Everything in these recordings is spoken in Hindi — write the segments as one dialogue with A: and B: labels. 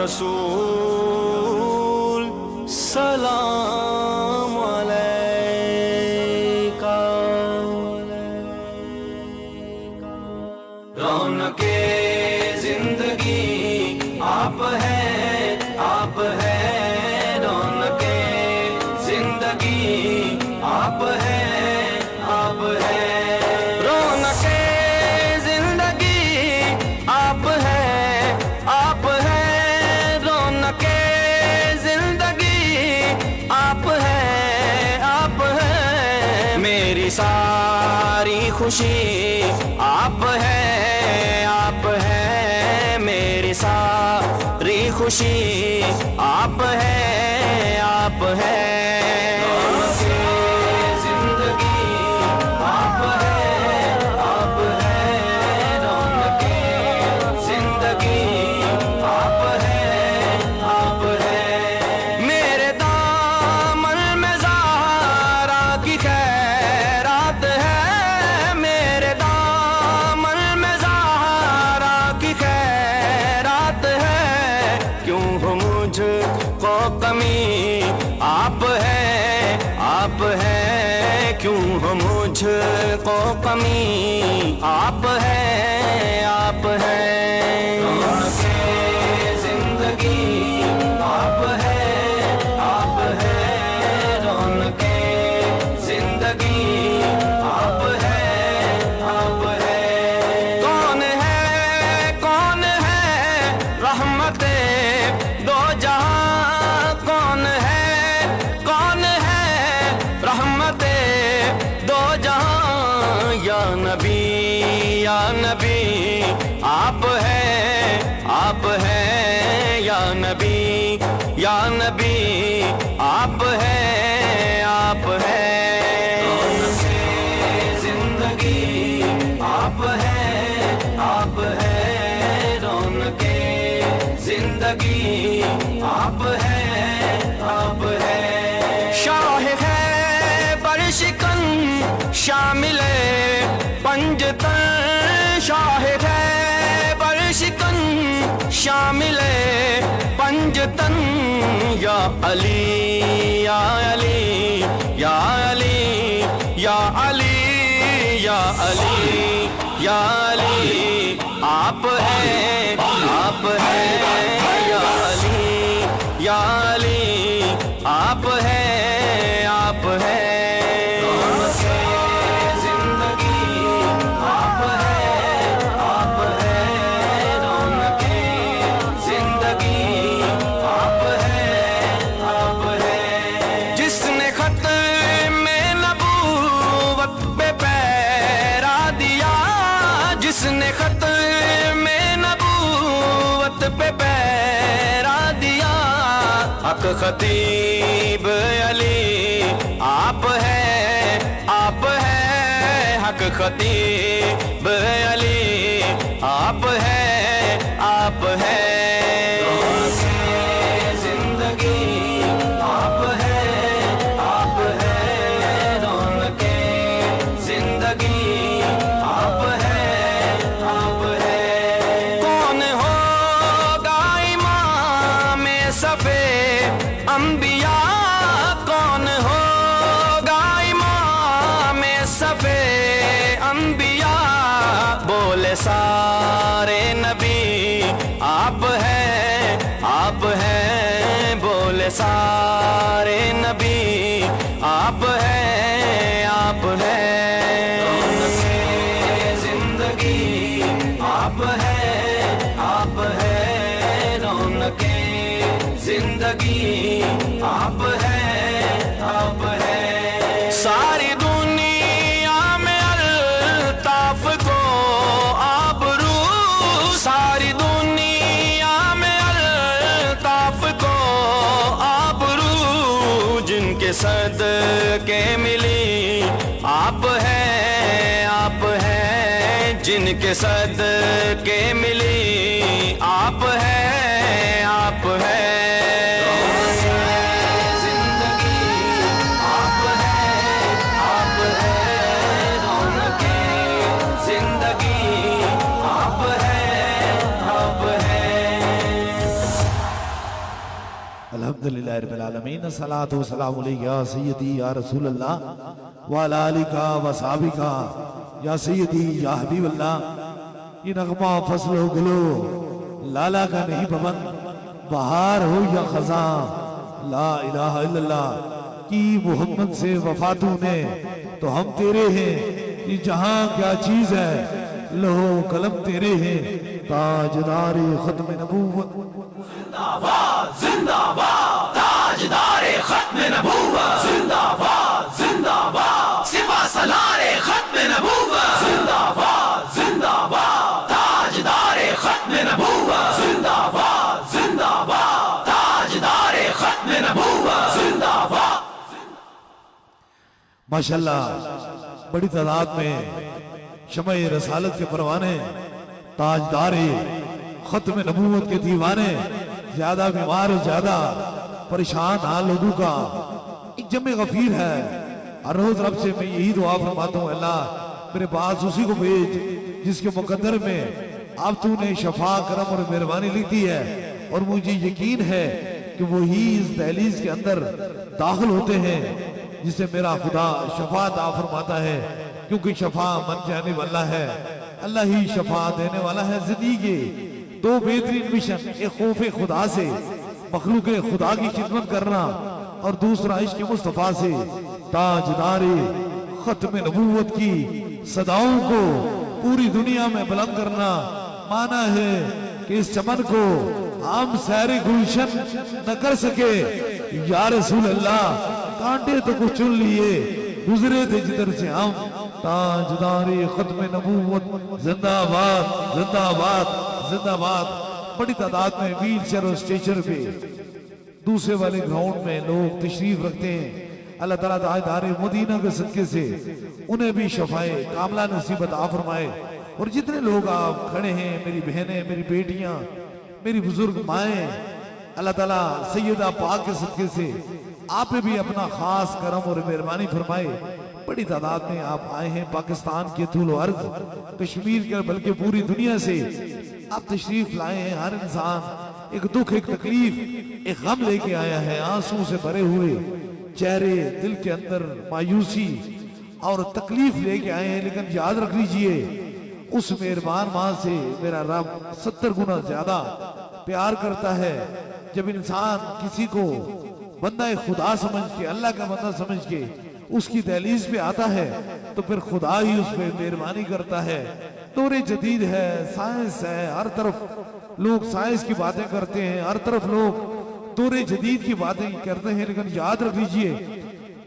A: रसूल सलाम अलैका। रौनके जिंदगी आप हैं, आप हैं। रौनके जिंदगी आप हैं, आप हैं। रौनके जिंदगी आप हैं, आप हैं। रौनके जिंदगी आप हैं, आप हैं। मेरी सारी खुशी आप हैं, आप हैं। मेरी सारी खुशी आप हैं, आप हैं। जिंदगी आप हैं, आप हैं। रौनके जिंदगी आप हैं, आप हैं। मेरे दामन में ज़हरा की खैरात है, मेरे दामन में ज़हरा की खैरात है। क्यों हो मुझको कमी आप हैं, आप हैं। क्यों हो मुझको कमी आप हैं, आप हैं। रौनके जिंदगी आप हैं, आप हैं। रौनके जिंदगी आप हैं, आप हैं। कौन है रहमते दो जहां? कौन है रहमते दो जहां? या नबी, या नबी आप हैं, आप हैं। या नबी, या नबी आप हैं, आप हैं। रौनके जिंदगी आप हैं, आप हैं। रौनके जिंदगी आप हैं, आप हैं। शाह है बरशिकन शामिल पंजतन। शाह है बरशिकन शामिल पंजतन। या अली, या अली, या अली, या अली, या अली, या अली आप हैं, आप हैं। या अली, या अली आप हैं, आप हैं। रौनके जिंदगी आप हैं, आप हैं। रौनके जिंदगी आप हैं, आप हैं। जिसने खत में नबूवत पे पैरा दिया, जिसने खत में नबूवत पे पैरा दिया। हक खतीब अली आप हैं, आप हैं। हक खतीब अली आप हैं, आप हैं। रौनके जिंदगी आप हैं, आप हैं। रौनके जिंदगी आप हैं, आप हैं। कौन होगा इमाम सफे अंबिया? कौन होगा इमाम सफे अंबिया? बोले सारे नबी आप हैं, आप हैं। बोले सारे नबी आप हैं, आप हैं। रौनके जिंदगी आप हैं, आप हैं। रौनके जिंदगी आप हैं, आप हैं। सारी दुनिया में अल्ताफ को आबरू, सारी दुनिया में अल्ताफ को आबरू। जिनके सदके मिली आप हैं, आप हैं। जिनके सदके मिली आप हैं, आप हैं। जिंदगी आप हैं, आप हैं। रौनके जिंदगी आप हैं, आप हैं।
B: अल्हम्दुलिल्लाहि रब्बिल आलमीन सलातु वस्सलामु अलैका या सय्यदी या रसूल अल्लाह व अला आलिका व सहाबिका या सय्यदी या हबीब अल्लाह। ये नगमा फसल हो गुलो लाला का नहीं पवन, बहार हो या खजा, ला इलाहा इल्लल्लाह की मोहम्मद से वफा तूने तो हम तेरे हैं। ये जहां क्या चीज है लहो कलम तेरे हैं, ताजदारे खत्म नबूवत
A: जिंदाबाद जिंदाबाद ताजदारे खत्म नबूवत जिंदाबाद जिंदाबाद सिपा सलारे खत्म नबूवत जिंदाबाद जिंदाबाद ताजदारे खत्म नबूवत जिंदाबाद जिंदाबाद ताजदारे खत्म नबूवत जिंदाबाद।
B: माशाल्लाह बड़ी तादाद में शमए रसालत के परवाने, ताजदारे खत्म नबूवत के दीवाने, ज्यादा बीमार और ज्यादा परेशान हाल लोगों का एक जमे गफीर है। हर रोज रब से मैं यही दुआ फरमाता हूँ, अल्लाह मेरे पास उसी को भेज जिसके मुकद्दर में अब तूने शफा करम और मेहरबानी लिख दी है। और मुझे यकीन है कि वही इस दहलीज के अंदर दाखिल होते हैं जिसे मेरा खुदा शफा अता फरमाता है, क्योंकि शफा मन जाने वाला है, अल्लाह ही शफा देने वाला है। जिंदगी दो बेहतरीन मिशन, एक खौफे खुदा से मखलूक खुदा की खिदमत करना और दूसरा इश्क मुस्तफा से ताजदारे खत्म नबूवत की सदाओं को पूरी दुनिया में बुलंद करना। माना है कि इस चमन को हम सैरे गुलशन न कर सके, या रसूल अल्लाह कांटे तो कुछ चुन लिए गुजरे थे जिधर से हम। ताजदारे खत्म नबूवत जिंदाबाद जिंदाबाद जिंदाबाद। बड़ी तादाद में व्हील चेयर और स्ट्रेचर पे दूसरे वाले ग्राउंड में लोग तशरीफ रखते हैं। अल्लाह ताला ताजदारे मदीना के सदके से उन्हें भी शफाए कामला नसीब अता फरमाए। और जितने लोग आप खड़े हैं, मेरी बहनें, मेरी बेटियां, मेरी बुजुर्ग माएँ, अल्लाह ताला सैयदा पाक के सदके से आप पे भी अपना खास करम और मेहरबानी फरमाए। बड़ी तादाद में आप आए हैं पाकिस्तान के तूल अर्ज, कश्मीर के बल्कि पूरी दुनिया से आप तशरीफ लाए हैं। हर इंसान एक दुख, एक तकलीफ, एक गम लेके आया है, आंसू से भरे हुए चेहरे, दिल के अंदर मायूसी और तकलीफ लेके आए हैं। लेकिन याद रख लीजिए उस मेहरबान माँ से मेरा रब 70 गुना ज्यादा प्यार करता है। जब इंसान किसी को बंदा खुदा समझ के, अल्लाह का बंदा समझ के उसकी दहलीज पे आता है तो फिर खुदा ही उस पर मेहरबानी करता है। दौरे जदीद है, साइंस है, हर तरफ लोग साइंस की बातें करते हैं, हर तरफ लोग दौरे जदीद की बातें करते हैं। लेकिन याद रख लीजिए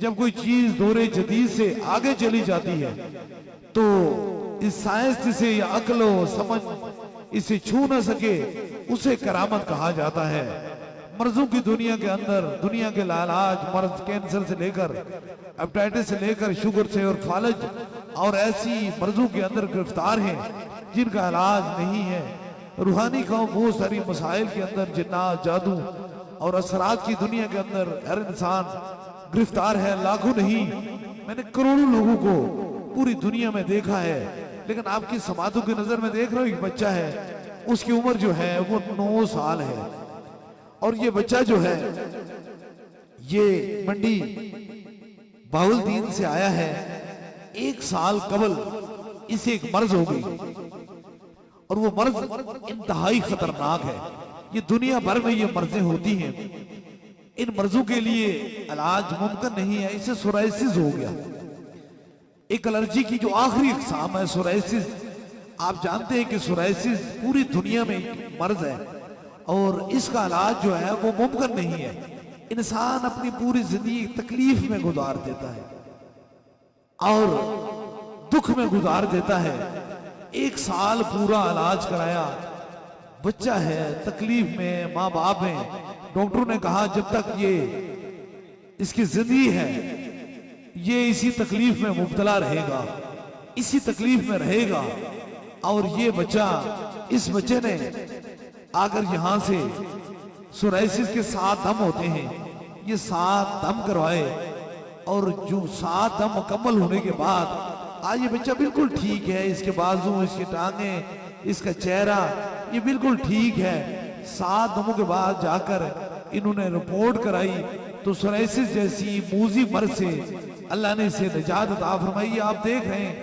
B: जब कोई चीज दौरे जदीद से आगे चली जाती है तो इस साइंस जिसे या अक्ल समझ इसे छू न सके उसे करामत कहा जाता है। मर्जों की दुनिया के अंदर दुनिया के लालाज मर्ज, कैंसर से लेकर हेपेटाइटिस से लेकर शुगर से और फालज और ऐसी मर्जों के अंदर गिरफ्तार हैं जिनका इलाज नहीं है। रूहानी कौम बहुत सारी मसाइल के अंदर जिन्नात, जादू और असरात की दुनिया के अंदर हर इंसान गिरफ्तार है। लाखों नहीं, मैंने करोड़ों लोगों को पूरी दुनिया में देखा है। लेकिन आपकी समातों की नजर में देख रहा हूं एक बच्चा है, उसकी उम्र जो है वो 9 साल है। और ये बच्चा जो है ये मंडी बाउलदीन से आया है। 1 साल कबल इसे एक मर्ज हो गई और वो मर्ज इंतहाई खतरनाक है। ये दुनिया भर में ये मर्जें होती हैं, इन मर्जों के लिए इलाज मुमकिन नहीं है। इसे सोराइसिस हो गया, एक एलर्जी की जो आखिरी इकसाम है सोराइसिस। आप जानते हैं कि सोराइसिस पूरी दुनिया में एक मर्ज है और इसका इलाज जो है वो मुमकिन नहीं है। इंसान अपनी पूरी जिंदगी तकलीफ में गुजार देता है और दुख में गुजार देता है। 1 साल पूरा इलाज कराया, बच्चा है तकलीफ में, माँ बाप हैं। डॉक्टरों ने कहा जब तक ये इसकी जिंदगी है ये इसी तकलीफ में मुब्तला रहेगा, इसी तकलीफ में रहेगा। और ये बच्चा, इस बच्चे ने अगर यहां से सोराइसिस के 7 दम होते हैं, ये 7 दम करवाए और जो 7 दम मुकम्मल होने के बाद आज ये बच्चा बिल्कुल ठीक है। इसके बाजू, इसके टांगे, इसका चेहरा ये बिल्कुल ठीक है। 7 दमों के बाद जाकर इन्होंने रिपोर्ट कराई तो सोराइसिस जैसी मूजी मर्ज से अल्लाह ने इसे निजात अता फरमाई। आप देख रहे हैं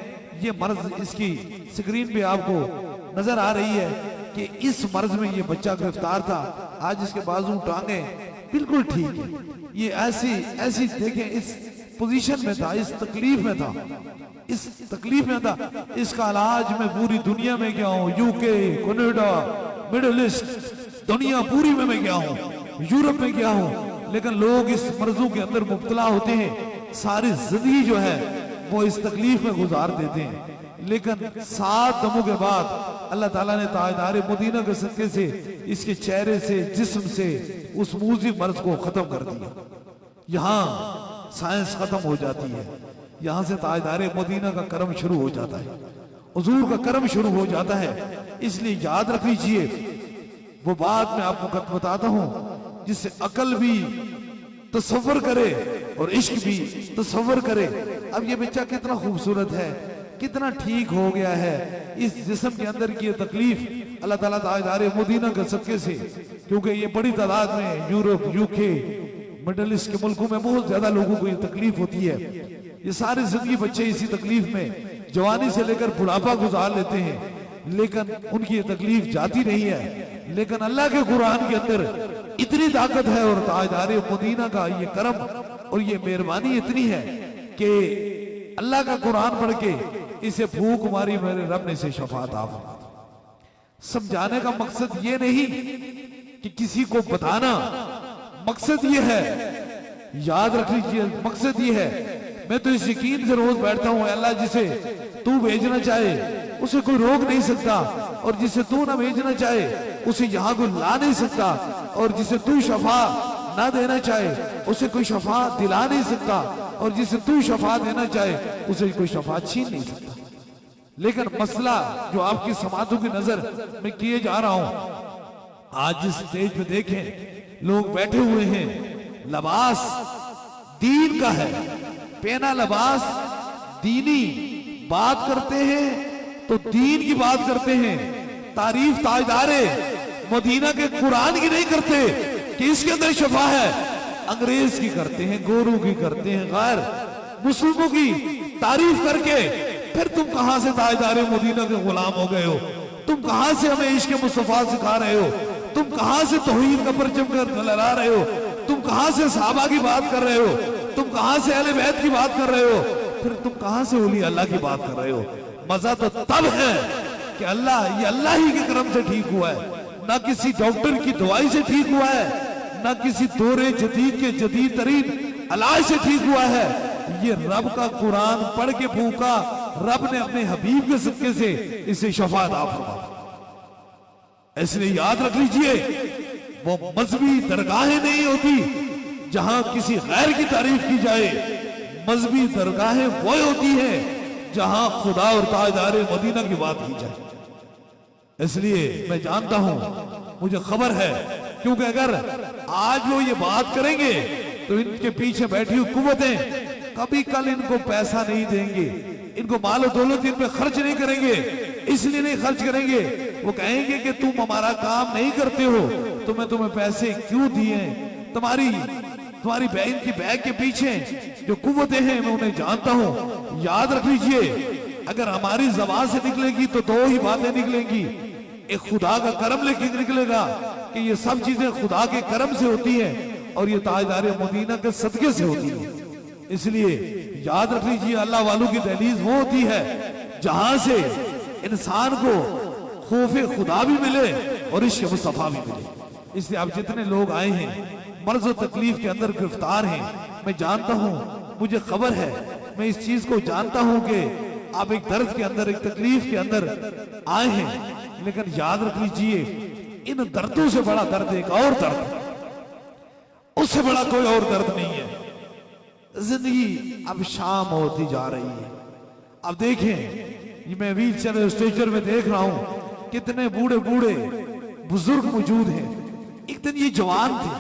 B: ये मर्ज, इसकी स्क्रीन पे आपको नजर आ रही है कि इस मर्ज में ये बच्चा गिरफ्तार था। आज इसके बाजू टांगे बिल्कुल ठीक है। ये ऐसी देखें, इस पोजीशन में था, इस तकलीफ में था, इस तकलीफ में था। इसका इलाज मैं पूरी दुनिया में गया हूँ, यूके, कनाडा, मिडिल ईस्ट, दुनिया पूरी में मैं गया हूँ, यूरोप में गया हूँ, लेकिन लोग इस मर्जों के अंदर मुब्तला होते हैं, सारी जिंदगी जो है वो इस तकलीफ में गुजार देते हैं। लेकिन 7 दमों के बाद अल्लाह ताला ने ताजदार मदीना के सदके से इसके चेहरे से, जिस्म से उस मूजी मर्ज को खत्म कर दिया। यहाँ साइंस खत्म हो जाती है, यहाँ से ताजदार मदीना का कर्म शुरू हो जाता है, हुजूर का कर्म शुरू हो जाता है। इसलिए याद रख लीजिए, वो बात मैं आपको बताता हूँ जिससे अकल भी तसव्वुर करे और इश्क भी तसव्वुर करे। अब ये बच्चा कितना खूबसूरत है, कितना ठीक हो गया है। इस जिस्म के अंदर की तकलीफ अल्लाह ताला ताजदार मदीना के सदके से, क्योंकि ये बड़ी तादाद में यूरोप, यूके, मिडिल ईस्ट के मुल्कों में बहुत ज्यादा लोगों को ये तकलीफ होती है। ये सारी जिंदगी बच्चे इसी तकलीफ में जवानी से लेकर बुढ़ापा गुजार लेते हैं, लेकिन उनकी ये तकलीफ जाती नहीं है। लेकिन अल्लाह के कुरान के अंदर इतनी ताकत है और ताजदार मदीना का ये करम और ये मेहरबानी इतनी है कि अल्लाह का कुरान पढ़ के इसे फूंक मारी, मेरे रब ने इसे शफात आप। समझाने का मकसद ये नहीं कि किसी को बताना, मकसद ये है, याद रख लीजिए, मकसद ये है। मैं तो इस यकीन से रोज बैठता हूं, अल्लाह जिसे तू भेजना चाहे उसे कोई रोक नहीं सकता, और जिसे तू ना भेजना चाहे उसे यहाँ कोई ला नहीं सकता, और जिसे तू शफा ना देना चाहे उसे कोई शफा दिला नहीं सकता, और जिसे तू शफा देना चाहे उसे कोई शफा छीन नहीं सकता। लेकिन मसला जो आपकी समातों की नजर में किए जा रहा हूं, आज जिस स्टेज पे देखें लोग बैठे हुए हैं, लिबास दीन का है, पहना लिबास दीनी, बात करते हैं तो दीन की बात करते हैं, तारीफ ताजदारे मदीना के कुरान की नहीं करते कि इसके अंदर शफा है, अंग्रेज की करते हैं, गोरू की करते हैं, गैर मुस्लिमों की तारीफ करके फिर तुम कहां से ताजदारे मदीना के गुलाम हो गए हो? तुम कहां से हमें इश्क मुस्तफा सिखा रहे हो? तुम कहां से तौहीद का परचम कर लहरा रहे हो? तुम कहां से सहाबा की बात कर रहे हो? तुम कहां से अहले बैत की बात कर रहे हो? फिर तुम कहां से ओली अल्लाह की बात कर रहे हो? मजा तो तब है कि ये अल्लाह ही के करम से ठीक हुआ है, ना किसी डॉक्टर की दवाई से ठीक हुआ है, ना किसी दौरे जदीद के जदीद तरीन इलाज से ठीक हुआ है। ये रब का कुरान पढ़ के फूका, रब ने अपने हबीब के सदके से इसे शफा अता फरमाई। इसलिए याद रख लीजिए, वो मजहबी दरगाहें नहीं होती जहां किसी गैर की तारीफ की जाए, मजहबी दरगाहें वो होती है जहां खुदा और ताजदार मदीना की बात की जाए। इसलिए मैं जानता हूं, मुझे खबर है, क्योंकि अगर आज वो ये बात करेंगे तो इनके पीछे बैठी हुई कुव्वतें कभी कल इनको पैसा नहीं देंगे, इनको मालो दौलत इन पे खर्च नहीं करेंगे। इसलिए नहीं खर्च करेंगे, वो कहेंगे कि तुम हमारा काम नहीं करते हो, तुम्हें पैसे क्यों दिए? तुम्हारी बहन की बैग के पीछे जो कुव्वतें हैं मैं उन्हें जानता हूं। याद रख लीजिए, अगर हमारी ज़बान से निकलेगी तो दो ही बातें निकलेंगी, एक खुदा का करम लेके निकलेगा कि ये सब चीजें खुदा के करम से होती हैं, और ये ताजदार मदीना के सदके से होती है। इसलिए याद रख लीजिए, अल्लाह वालों की दहलीज वो होती है जहां से इंसान को खौफे खुदा भी मिले और इश्क मुस्तफा भी मिले। इसलिए आप जितने लोग आए हैं मर्ज और तकलीफ के अंदर गिरफ्तार हैं, मैं जानता हूं, मुझे खबर है, मैं इस चीज को जानता हूं कि आप एक दर्द के अंदर, एक तकलीफ के अंदर आए हैं। लेकिन याद रख लीजिए, इन दर्दों से बड़ा दर्द एक और दर्द, उससे बड़ा कोई और दर्द नहीं है। जिंदगी अब शाम होती जा रही है। अब देखें, ये मैं व्हील चेयर स्ट्रेचर में देख रहा हूं, कितने बूढ़े बूढ़े बुजुर्ग मौजूद हैं। एक दिन ये जवान थे,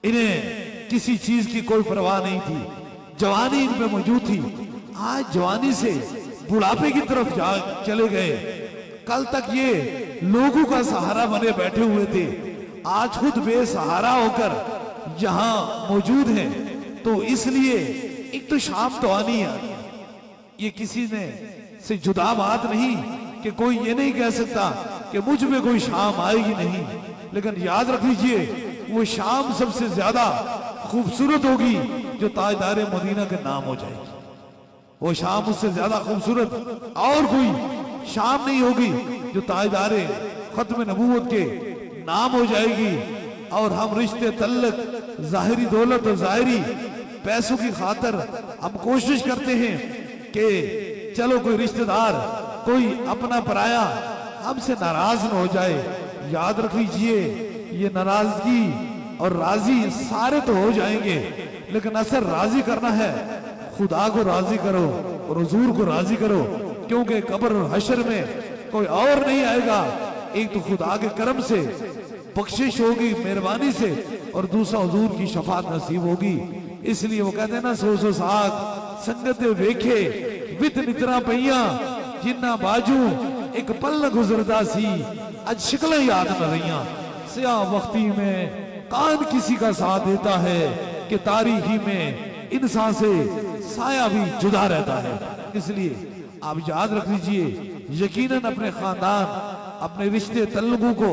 B: इन्हें किसी चीज की कोई परवाह नहीं थी, जवानी इन पे मौजूद थी। आज जवानी से बुढ़ापे की तरफ चले गए। कल तक ये लोगों का सहारा बने बैठे हुए थे, आज खुद बेसहारा होकर यहां मौजूद हैं। तो इसलिए एक तो शाम तो आनी है, ये किसी ने से जुदा बात नहीं कि कोई ये नहीं कह सकता कि मुझ में कोई शाम आएगी नहीं। लेकिन याद रख लीजिए वो शाम सबसे ज्यादा खूबसूरत होगी जो ताजदार मदीना के नाम हो जाएगी। वो शाम उससे ज्यादा खूबसूरत और कोई शाम नहीं होगी जो ताजदार खत्म नबूवत के नाम हो जाएगी। और हम रिश्ते तल्लक, जाहिरी दौलत और जाहिरी पैसों की खातर हम कोशिश करते हैं कि चलो कोई रिश्तेदार, कोई अपना पराया हमसे नाराज न हो जाए। याद रख लीजिए ये नाराजगी और राजी सारे तो हो जाएंगे, लेकिन असर राजी करना है। खुदा को राजी करो और हुजूर को राजी करो, क्योंकि कब्र और हशर में कोई और नहीं आएगा। एक तो खुदा के करम से बख्शिश होगी, मेहरबानी से, और दूसरा हुजूर की शफात नसीब होगी। इसलिए वो कहते हैं ना, सो साग संगत वेखे वित नितरा पहिया जिन्ना बाजू एक पल न गुजरदा सी आज शिकलें याद न रहिया। स्याह वक्ती में कान किसी का साथ देता है कि तारीखी में इंसान से साया भी जुदा रहता है। इसलिए आप याद रख लीजिए, यकीनन अपने खानदान, अपने रिश्ते तल्लुकों को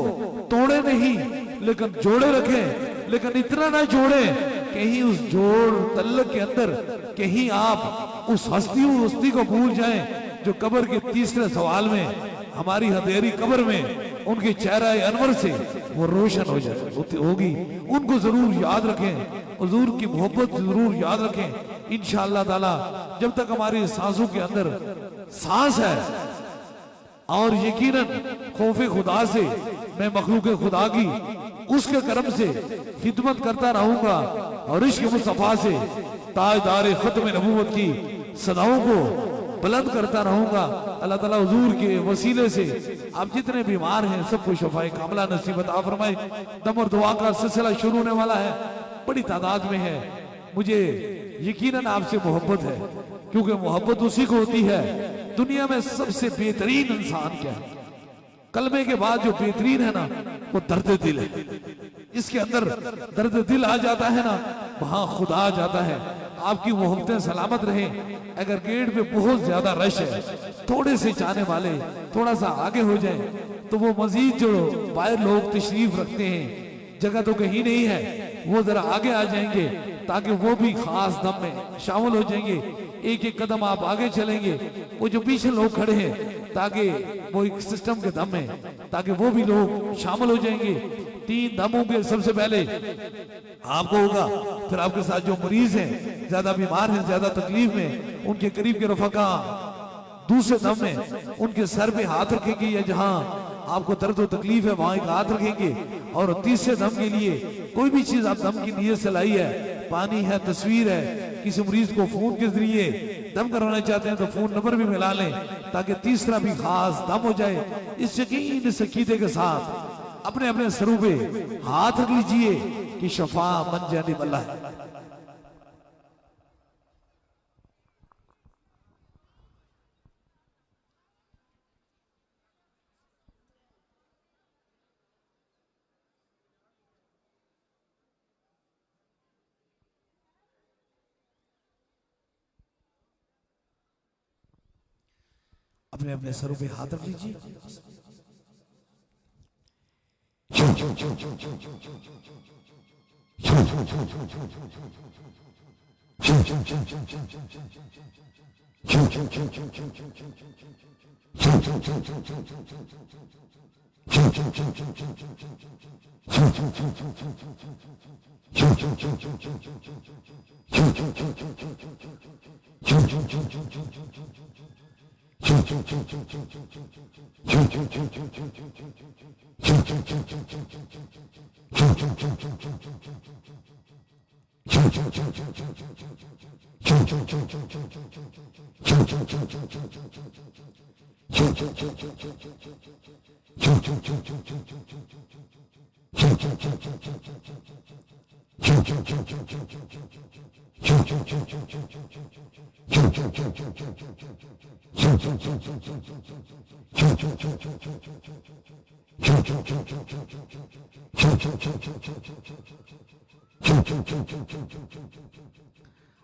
B: तोड़े नहीं लेकिन जोड़े रखें। लेकिन इतना ना जोड़े कहीं उस जोड़ तल्लुक के अंदर कहीं आप उस हस्ती को भूल जाएं जो कब्र के तीसरे सवाल में, हमारी हथेरी कब्र में उनके चेहरा अनवर से वो रोशन हो जाए होगी। उनको जरूर याद रखें, हुजूर की मोहब्बत जरूर याद रखें। इंशाअल्लाह ताला जब तक हमारी सांसों के अंदर सांस है और यकीनन खौफे खुदा से मैं मखलूक खुदा की उसके करम से खिदमत करता रहूंगा और इश्क मुस्तफा से ताजदार खत्म नबूवत की सदाओं को बुलंद करता रहूंगा। अल्लाह ताला हुजूर के वसीले से आप जितने बीमार हैं सबको शफाए कामला नसीब अता फरमाए। दम और दुआ का सिलसिला शुरू होने वाला है, बड़ी तादाद में है। मुझे यकीनन आपसे मोहब्बत है, क्योंकि मोहब्बत उसी को होती है। दुनिया में सबसे बेहतरीन इंसान क्या है? कलमे के बाद जो बेहतरीन है ना, वो दर्द दिल है। इसके अंदर दर्द दिल आ जाता है ना, वहां खुदा आ जाता है। आपकी मोहब्बतें सलामत रहें। अगर गेट पे बहुत ज्यादा रश है, थोड़े से जाने वाले थोड़ा सा आगे हो जाए तो वो मजीद जो बाहर लोग तशरीफ रखते हैं, जगह तो कहीं नहीं है, वो जरा आगे आ जाएंगे ताकि वो भी खास दम में शामिल हो जाएंगे। एक एक कदम आप आगे चलेंगे, वो जो पीछे लोग खड़े हैं ताकि वो एक सिस्टम के दम में, ताकि वो भी लोग शामिल हो जाएंगे। 3 दम होंगे, सबसे पहले आपको होगा, फिर आपके साथ जो मरीज हैं, ज्यादा बीमार हैं, ज्यादा तकलीफ में, उनके करीब के रफका दूसरे दम में उनके सर पे हाथ रखेंगे या जहां आपको दर्द और तकलीफ है वहां एक हाथ रखेंगे। और तीसरे दम के लिए कोई भी चीज आप दम की नीयत से लाई है, पानी है, तस्वीर है, किसी मरीज को फोन के जरिए दम करवाना चाहते हैं तो फोन नंबर भी मिला लें ताकि तीसरा भी खास दम हो जाए। इस यकीन इस अकीदे के साथ अपने अपने सरों पे हाथ रख लीजिए कि शफा मन जाने वाला है। अपने अपने सरों पे हाथ रख लीजिए।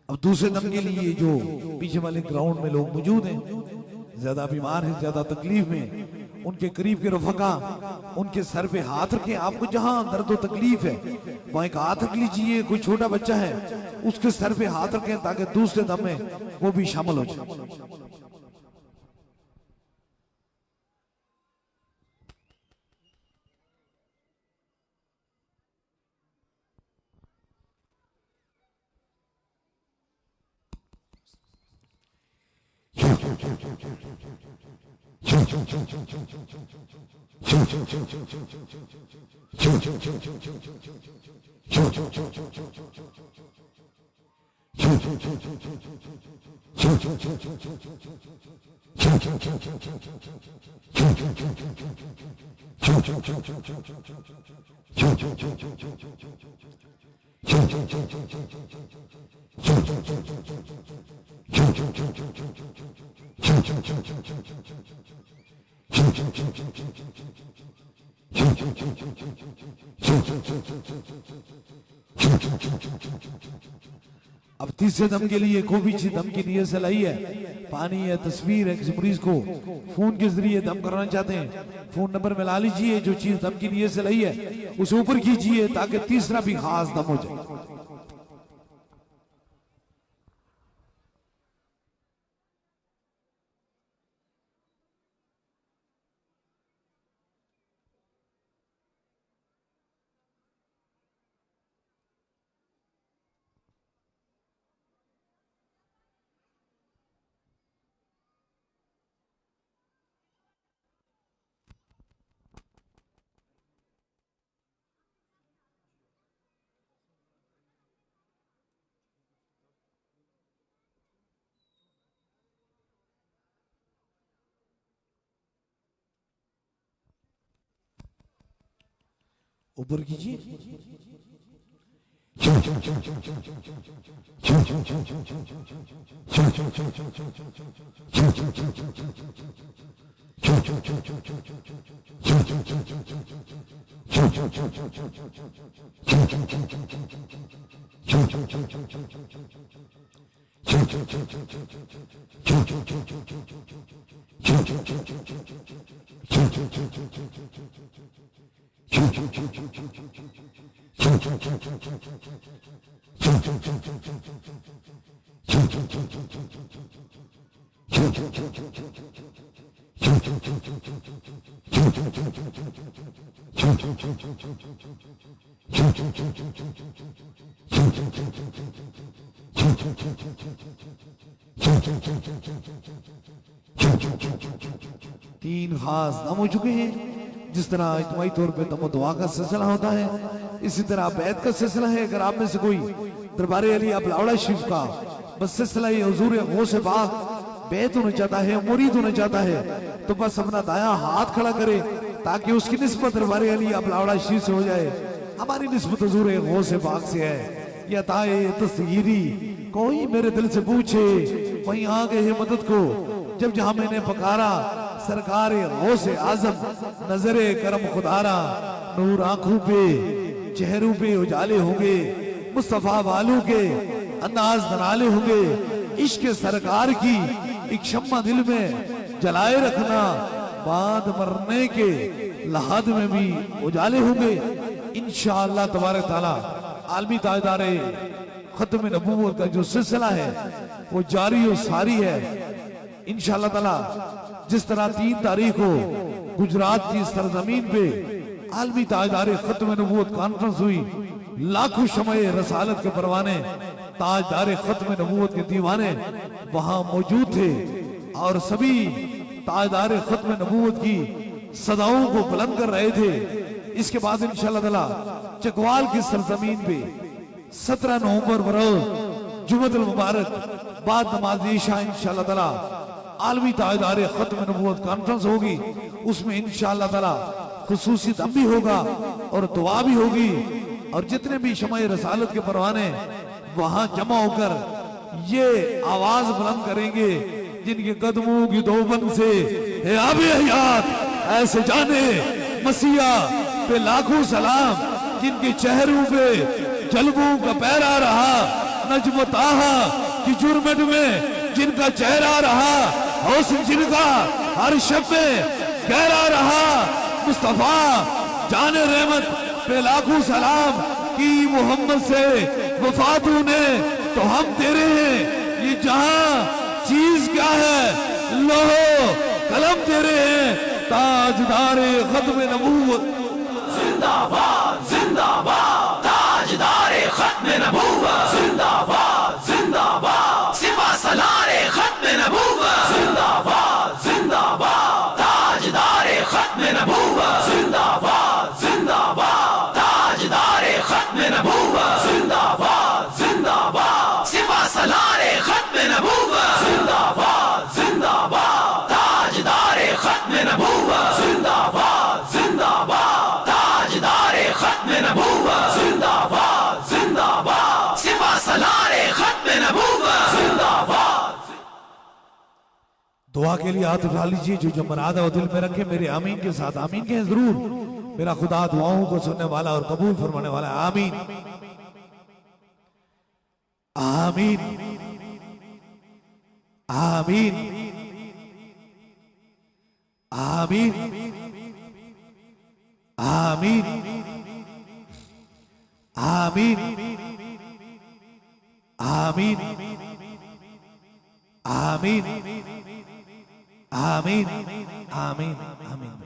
B: अब दूसरे दम के लिए जो पीछे वाले ग्राउंड में लोग मौजूद हैं, ज्यादा बीमार हैं, ज्यादा तकलीफ में, उनके करीब के रफका उनके सर पे हाथ रखें। आपको जहां दर्द और तकलीफ है वहां एक हाथ रख लीजिए। कोई छोटा बच्चा है उसके सर पे हाथ रखें ताकि दूसरे दम में वो भी शामिल हो जाए। अब तीसरे दम के लिए कोई भी दम की नीयत से लाई है, पानी या तस्वीर है, किसी मरीज को फोन के जरिए दम कराना चाहते हैं, फोन नंबर मिला लीजिए। जो चीज दम की नीयत से लाई है उसे ऊपर कीजिए ताकि तीसरा भी खास दम हो जाए। ऊपर कीजिए। तीन खास दम हो चुके हैं। जिस तरह इज्तिमाई तौर पे दम दुआ का सिलसिला होता है, इसी तरह बैत का सिलसिला है। अगर आप में से कोई दरबार अली अबलावड़ा शरीफ का बस सिलसिला हुजूर गौसे पाक बैत होना चाहता है, मुरीद होना चाहता है, तो बस अपना दाया हाथ खड़ा करे ताकि उसकी निस्बत दरबार अली अबलावड़ा शरीफ से हो जाए। हमारी निस्बत हुजूर गौसे पाक से है। या ताए तस्वीरी कोई मेरे दिल से पूछे, वहीं आ गए हैं मदद को जब जहां मैंने पकारा। सरकार गौसे आजम नजरे करम खुदारा, नूर आंखों पे चेहरों पे उजाले होंगे, मुस्तफा वालों के अंदाज नराले होंगे। इश्क सरकार की एक शम्मा दिल में जलाए रखना, बाद मरने के लहाद में भी उजाले होंगे। इंशाअल्लाह तबारक ताला आलमी ताजदारे खत्म नबूवत का जो सिलसिला है वो जारी और सारी है। इंशाअल्लाह ताला जिस तरह 3 तारीख को गुजरात की सरजमीन पे आलमी ताजदारे खत्म नबूवत कॉन्फ्रेंस हुई, लाखों शमए रसालत के परवाने ताजदारे खत्म नबूवत के दीवाने वहां मौजूद थे और सभी ताजदारे खत्म नबूवत की सदाओं को बुलंद कर रहे थे। इसके बाद इंशाअल्लाह ताला चकवाल की सरजमीन पे 17 नवंबर बरोज जुम्मतुल मुबारक बाद नमाज ईशा इंशाअल्लाह ताला आलमी ताजदारे खत्म नबूवत कॉन्फ्रेंस होगी। उसमें इंशाअल्लाह ताला खुसूसी दम भी होगा और दुआ भी होगी और जितने भी शमाए रसालत के परवाने वहां जमा होकर ये आवाज बुलंद करेंगे, जिनके कदमों की दोबन से है आबे हयात ऐसे जाने मसीहा पे लाखों सलाम, जिनके चेहरों पे जलवों का पैरा रहा, नजम ताहा की जुर्मट में जिनका चेहरा रहा, हुस्न जिनका हर शब में गहरा रहा, मुस्तफा जाने रहमत पे लाखों सलाम की मोहम्मद से वफा तूने तो हम तेरे हैं, ये जहां चीज क्या है, लोहो कलम तेरे हैं, ताजदारे खत्म नबूवत।
A: जिंदाबाद जिंदाबाद ताजदारे खत्म नबूवत, जिंदाबाद जिंदाबाद सिपा सलारे खत्म नबूवत, जिंदाबाद जिंदाबाद ताजदारे खत्म नबूवत, जिंदाबाद जिंदाबाद ताजदारे खत्म नबूवत, जिंदाबाद जिंदाबाद सिपा सलारे खत्म नबूवत, जिंदाबाद जिंदाबाद ताजदारे खत्म नबूवत, जिंदाबाद जिंदाबाद ताजदारे खत्म नबूवत, जिंदाबाद जिंदाबाद सिपा सलारे खत्म नबूवत, जिंदाबाद।
B: दुआ के लिए हाथ उठा लीजिए, जो मुराद है वो दिल में रखे, मेरे आमीन के साथ आमीन कहें जरूर। मेरा खुदा दुआओं को सुनने वाला और कबूल फरमाने वाला है, आमीन आमीन आमीन आमीन आमीन आमीन आमीन आमीन आमीन आमीन आमीन।